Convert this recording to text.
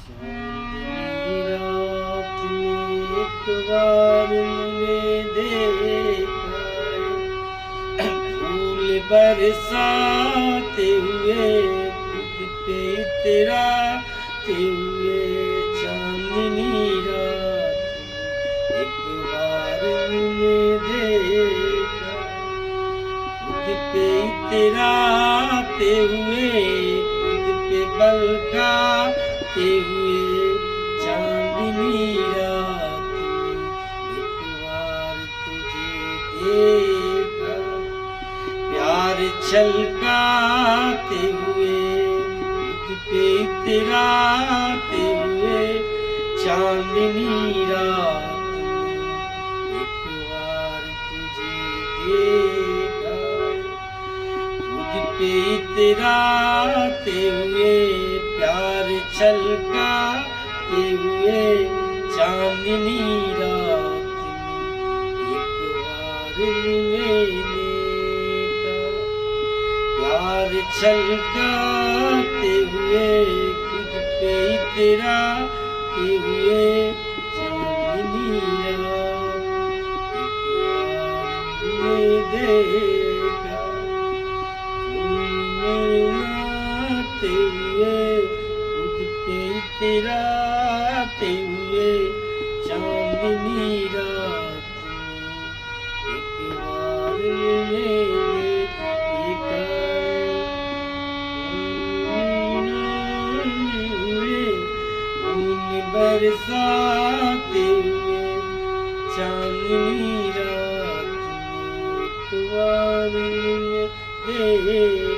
चांदनी रात में एक बार मुझे देखा है, फूल बरसाते हुए खुद पे इतराते हुए। चांदनी रात में एक बार मुझे देखा, खुद पे इतराते हुए, खुद पे बलकाते हुए। चांदनी रात में एक बार तुझे देखा, प्यार छलकाते हुए, खुद पे इतराते हुए। चांदनी रात में एक बार तुझे देखा, खुद पे इतराते हुए, प्यार छलकाते हुए। चांदनी रात में एक बार मैंने देखा, प्यार छलकाते हुए, खुद पे इतराते हुए। चांदनी रात एक बार मैंने देखा, मुस्कुराते हुए, खुद पे इतराते हुए। चांदनी रात में एक बार मैंने देखा, खून बरसाते हुए। चांदनी रात में एक बार मैंने देखा।